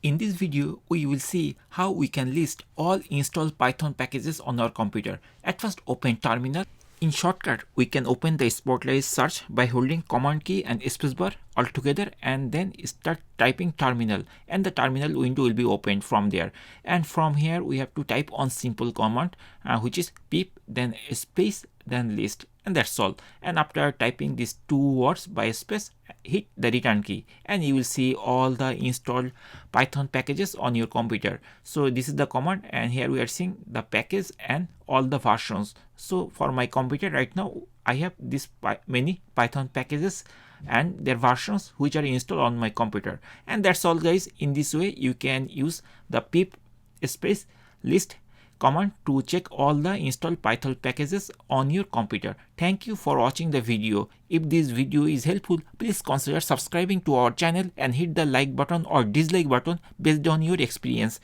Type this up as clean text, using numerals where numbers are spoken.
In this video, we will see how we can list all installed Python packages on our computer. At first, open terminal. In shortcut, we can open the Spotlight search by holding Command key and spacebar altogether and then start typing terminal, and the terminal window will be opened from there. And from here, we have to type on simple command which is pip then space then list, and that's all. And after typing these two words by space, hit the return key and you will see all the installed Python packages on your computer. So this is the command, and here we are seeing the package and all the versions. So for my computer right now, I have this many Python packages and their versions which are installed on my computer. And that's all, guys. In this way you can use the pip space list command to check all the installed Python packages on your computer. Thank you for watching the video. If this video is helpful, please consider subscribing to our channel and hit the like button or dislike button based on your experience.